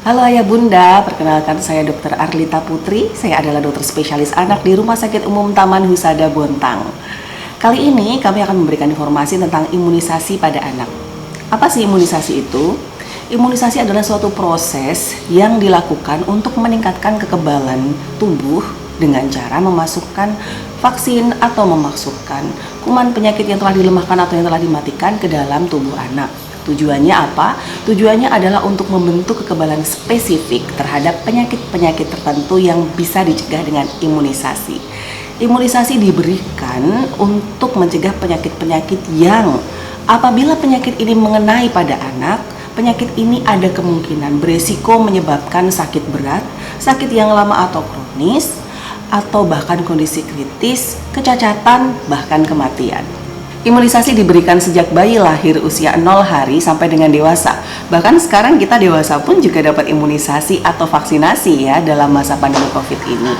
Halo Ayah Bunda, perkenalkan saya Dr. Arlita Putri. Saya adalah dokter spesialis anak di Rumah Sakit Umum Taman Husada Bontang. Kali ini kami akan memberikan informasi tentang imunisasi pada anak. Apa sih imunisasi itu? Imunisasi adalah suatu proses yang dilakukan untuk meningkatkan kekebalan tubuh dengan cara memasukkan vaksin atau memasukkan kuman penyakit yang telah dilemahkan atau yang telah dimatikan ke dalam tubuh anak. Tujuannya apa? Tujuannya adalah untuk membentuk kekebalan spesifik terhadap penyakit-penyakit tertentu yang bisa dicegah dengan imunisasi. Imunisasi diberikan untuk mencegah penyakit-penyakit yang apabila penyakit ini mengenai pada anak, penyakit ini ada kemungkinan beresiko menyebabkan sakit berat, sakit yang lama atau kronis, atau bahkan kondisi kritis, kecacatan, bahkan kematian. Imunisasi diberikan sejak bayi lahir usia 0 hari sampai dengan dewasa. Bahkan sekarang kita dewasa pun juga dapat imunisasi atau vaksinasi ya dalam masa pandemi COVID ini.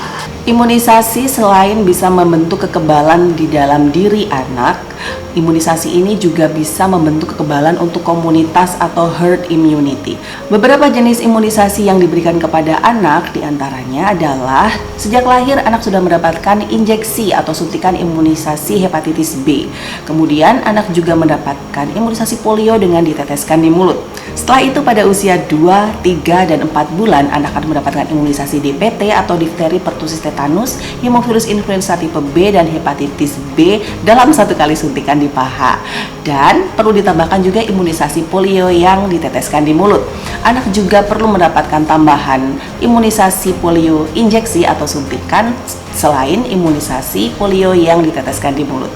Imunisasi selain bisa membentuk kekebalan di dalam diri anak, imunisasi ini juga bisa membentuk kekebalan untuk komunitas atau herd immunity. Beberapa jenis imunisasi yang diberikan kepada anak diantaranya adalah sejak lahir anak sudah mendapatkan injeksi atau suntikan imunisasi hepatitis B. Kemudian anak juga mendapatkan imunisasi polio dengan diteteskan di mulut. Setelah itu pada usia 2, 3, dan 4 bulan anak akan mendapatkan imunisasi DPT atau difteri, pertusis, tetanus, hemovirus influenza tipe B, dan hepatitis B dalam satu kali suntikan di paha. Dan perlu ditambahkan juga imunisasi polio yang diteteskan di mulut. Anak juga perlu mendapatkan tambahan imunisasi polio injeksi atau suntikan selain imunisasi polio yang diteteskan di mulut.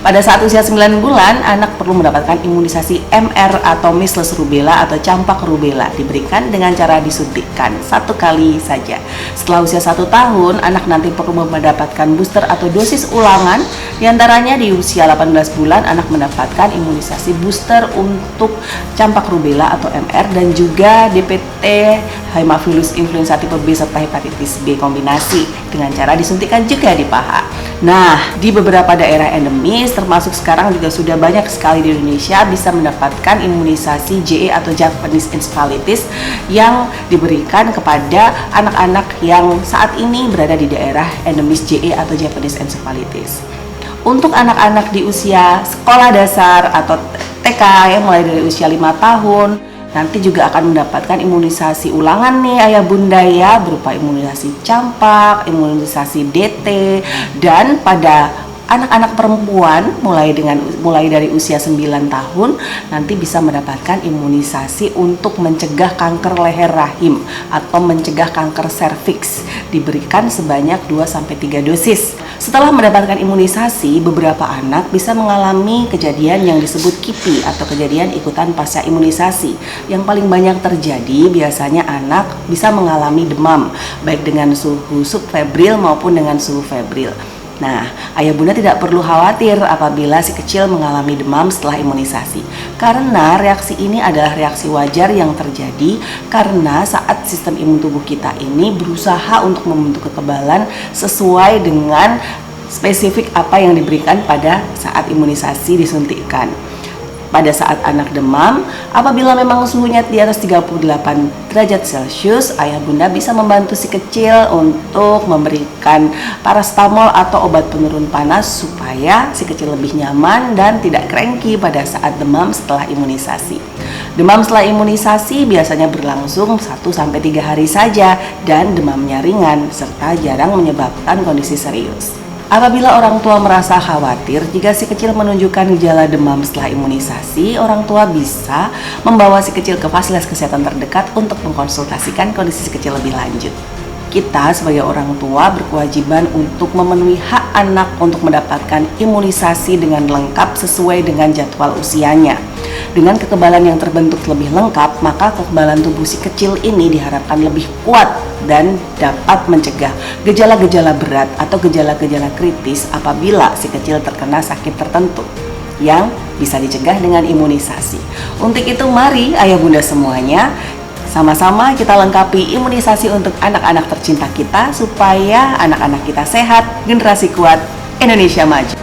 Pada saat usia 9 bulan, anak perlu mendapatkan imunisasi MR atau measles rubella atau campak rubella, diberikan dengan cara disuntikkan satu kali saja. Setelah usia 1 tahun, anak nanti perlu mendapatkan booster atau dosis ulangan. Di antaranya di usia 18 bulan, anak mendapatkan imunisasi booster untuk campak rubella atau MR dan juga DPT, hemovirus influenza tipe B serta hepatitis B kombinasi dengan cara disuntikan juga di paha. Nah, di beberapa daerah endemis termasuk sekarang juga sudah banyak sekali di Indonesia bisa mendapatkan imunisasi JE atau Japanese encephalitis yang diberikan kepada anak-anak yang saat ini berada di daerah endemis JE atau Japanese encephalitis. Untuk anak-anak di usia sekolah dasar atau TK yang mulai dari usia 5 tahun nanti juga akan mendapatkan imunisasi ulangan nih Ayah Bunda ya, berupa imunisasi campak, imunisasi DT, dan pada anak-anak perempuan mulai dari usia 9 tahun nanti bisa mendapatkan imunisasi untuk mencegah kanker leher rahim atau mencegah kanker serviks, diberikan sebanyak 2-3 dosis. Setelah mendapatkan imunisasi, beberapa anak bisa mengalami kejadian yang disebut KIPI atau kejadian ikutan pasca imunisasi. Yang paling banyak terjadi biasanya anak bisa mengalami demam, baik dengan suhu subfebril maupun dengan suhu febril. Nah, Ayah Bunda tidak perlu khawatir apabila si kecil mengalami demam setelah imunisasi, karena reaksi ini adalah reaksi wajar yang terjadi karena saat sistem imun tubuh kita ini berusaha untuk membentuk kekebalan sesuai dengan spesifik apa yang diberikan pada saat imunisasi disuntikkan. Pada saat anak demam, apabila memang suhunya di atas 38 derajat Celcius, Ayah Bunda bisa membantu si kecil untuk memberikan paracetamol atau obat penurun panas supaya si kecil lebih nyaman dan tidak cranky pada saat demam setelah imunisasi. Demam setelah imunisasi biasanya berlangsung 1-3 hari saja dan demamnya ringan serta jarang menyebabkan kondisi serius. Apabila orang tua merasa khawatir jika si kecil menunjukkan gejala demam setelah imunisasi, orang tua bisa membawa si kecil ke fasilitas kesehatan terdekat untuk mengkonsultasikan kondisi si kecil lebih lanjut. Kita sebagai orang tua berkewajiban untuk memenuhi hak anak untuk mendapatkan imunisasi dengan lengkap sesuai dengan jadwal usianya. Dengan kekebalan yang terbentuk lebih lengkap, maka kekebalan tubuh si kecil ini diharapkan lebih kuat dan dapat mencegah gejala-gejala berat atau gejala-gejala kritis apabila si kecil terkena sakit tertentu yang bisa dicegah dengan imunisasi. Untuk itu mari Ayah Bunda semuanya sama-sama kita lengkapi imunisasi untuk anak-anak tercinta kita supaya anak-anak kita sehat, generasi kuat, Indonesia maju.